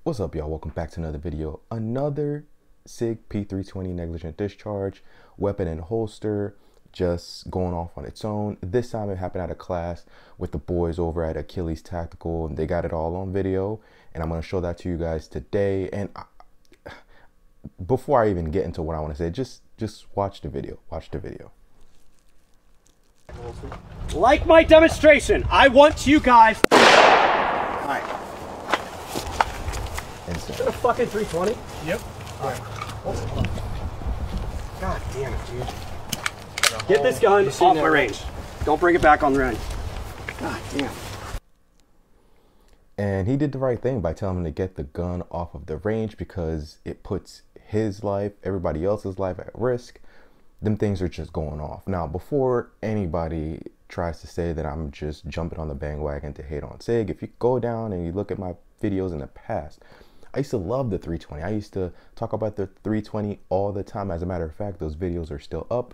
What's up, y'all? Welcome back to another video. Another Sig P320 negligent discharge, weapon and holster, just going off on its own. This time it happened at a class with the boys over at Achilles Tactical, and they got it all on video. And I'm going to show that to you guys today. And before I even get into what I want to say, just watch the video. Watch the video. Like my demonstration, I want you guys. All right. Is it a fucking 320? Yep. All right. God damn it, dude. Get this gun off my range. Don't bring it back on the range. God damn. And he did the right thing by telling him to get the gun off of the range because it puts his life, everybody else's life at risk. Them things are just going off. Now, before anybody tries to say that I'm just jumping on the bandwagon to hate on Sig, if you go down and you look at my videos in the past, I used to love the 320. I used to talk about the 320 all the time. As a matter of fact, those videos are still up.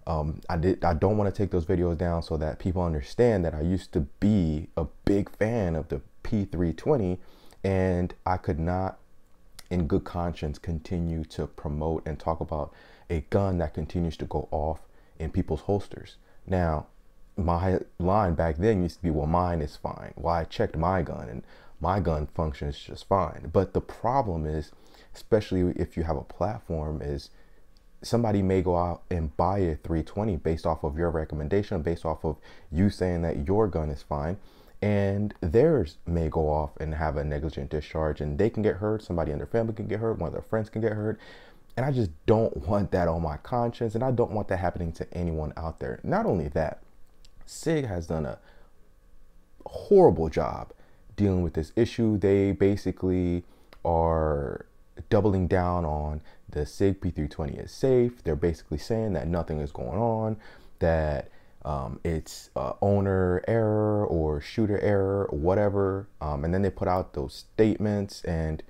I don't want to take those videos down so that people understand that I used to be a big fan of the P320, and I could not in good conscience continue to promote and talk about a gun that continues to go off in people's holsters. Now, my line back then used to be, well, mine is fine. Well, I checked my gun and my gun functions just fine. But the problem is, especially if you have a platform, is somebody may go out and buy a 320 based off of your recommendation, based off of you saying that your gun is fine, and theirs may go off and have a negligent discharge, and they can get hurt. Somebody in their family can get hurt. One of their friends can get hurt. And I just don't want that on my conscience, and I don't want that happening to anyone out there. Not only that, Sig has done a horrible job dealing with this issue. They basically are doubling down on the Sig P320 is safe. They're basically saying that nothing is going on, that it's owner error or shooter error or whatever. And then they put out those statements, and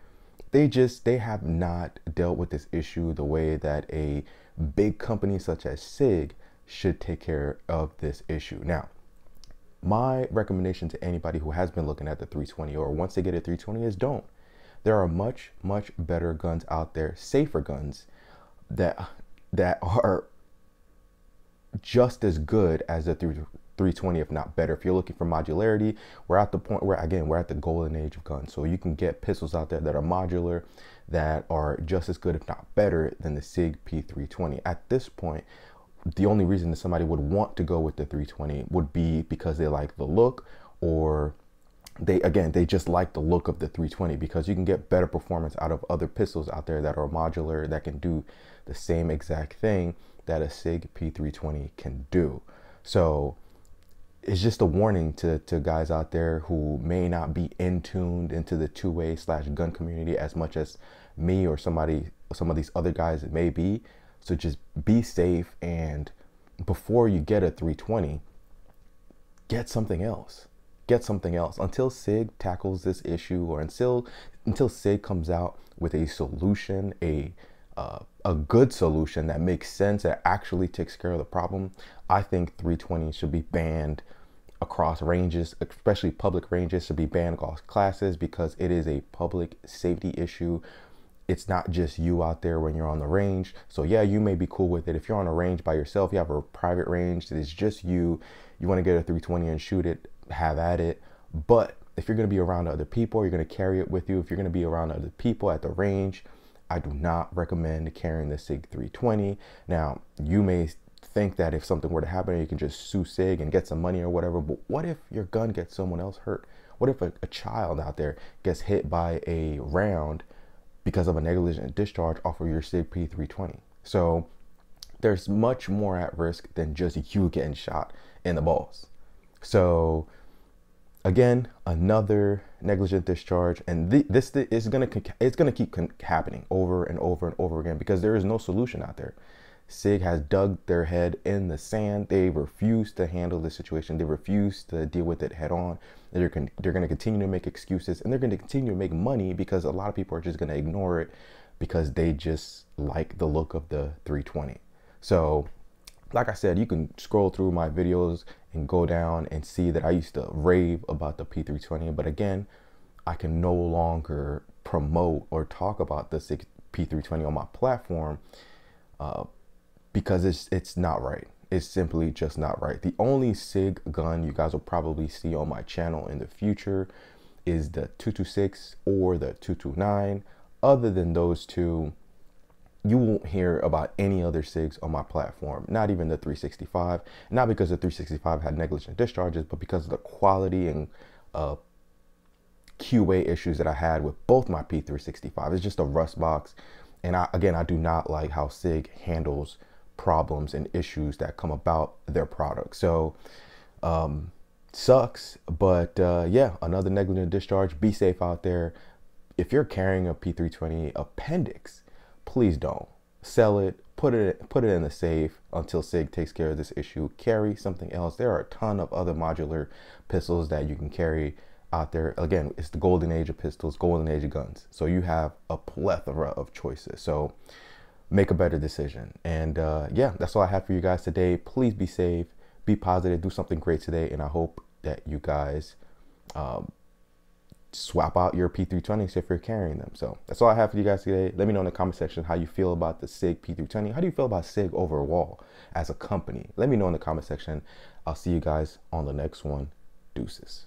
they have not dealt with this issue the way that a big company such as Sig should take care of this issue. Now, my recommendation to anybody who has been looking at the 320 or wants to get a 320 is don't. There are much better guns out there, safer guns that are just as good as the 320, if not better. If you're looking for modularity, we're at the point where, again, we're at the golden age of guns. So you can get pistols out there that are modular, that are just as good, if not better, than the Sig P320. At this point, the only reason that somebody would want to go with the 320 would be because they like the look, or they just like the look of the 320, because you can get better performance out of other pistols out there that are modular, that can do the same exact thing that a Sig P320 can do. So it's just a warning to guys out there who may not be in-tuned into the two-way/gun community as much as me or some of these other guys it may be. So just be safe, and before you get a 320, get something else. Get something else until Sig tackles this issue, or until Sig comes out with a solution, a good solution that makes sense, that actually takes care of the problem. I think 320 should be banned across ranges, especially public ranges, should be banned across classes, because it is a public safety issue. It's not just you out there when you're on the range. So yeah, you may be cool with it if you're on a range by yourself. You have a private range that is just you want to get a 320 and shoot it, have at it. But if you're going to be around other people, you're going to carry it with you. If you're going to be around other people at the range, I do not recommend carrying the Sig 320. Now, you may think that if something were to happen, you can just sue Sig and get some money or whatever. But what if your gun gets someone else hurt? What if a child out there gets hit by a round because of a negligent discharge off of your Sig P320? So there's much more at risk than just you getting shot in the balls. So again, another negligent discharge, and this is gonna keep happening over and over and over again, because there is no solution out there. Sig has dug their head in the sand. They refuse to handle the situation. They refuse to deal with it head on. They're going to continue to make excuses, and they're going to continue to make money, because a lot of people are just going to ignore it because they just like the look of the 320. So like I said, you can scroll through my videos and go down and see that I used to rave about the P320, but again, I can no longer promote or talk about the Sig P320 on my platform because it's not right. It's simply just not right. The only Sig gun you guys will probably see on my channel in the future is the 226 or the 229. Other than those two, you won't hear about any other SIGs on my platform, not even the 365. Not because the 365 had negligent discharges, but because of the quality and QA issues that I had with both my P365. It's just a rust box. And I do not like how Sig handles problems and issues that come about their product. So sucks, but yeah, another negligent discharge. Be safe out there. If you're carrying a P320 appendix, please don't sell it. Put it in the safe until Sig takes care of this issue. Carry something else. There are a ton of other modular pistols that you can carry out there. Again, it's the golden age of pistols, golden age of guns. So you have a plethora of choices. So make a better decision. And yeah, that's all I have for you guys today. Please be safe, be positive, do something great today. And I hope that you guys swap out your P320s if you're carrying them. So that's all I have for you guys today. Let me know in the comment section how you feel about the Sig P320. How do you feel about Sig overall as a company? Let me know in the comment section. I'll see you guys on the next one. Deuces.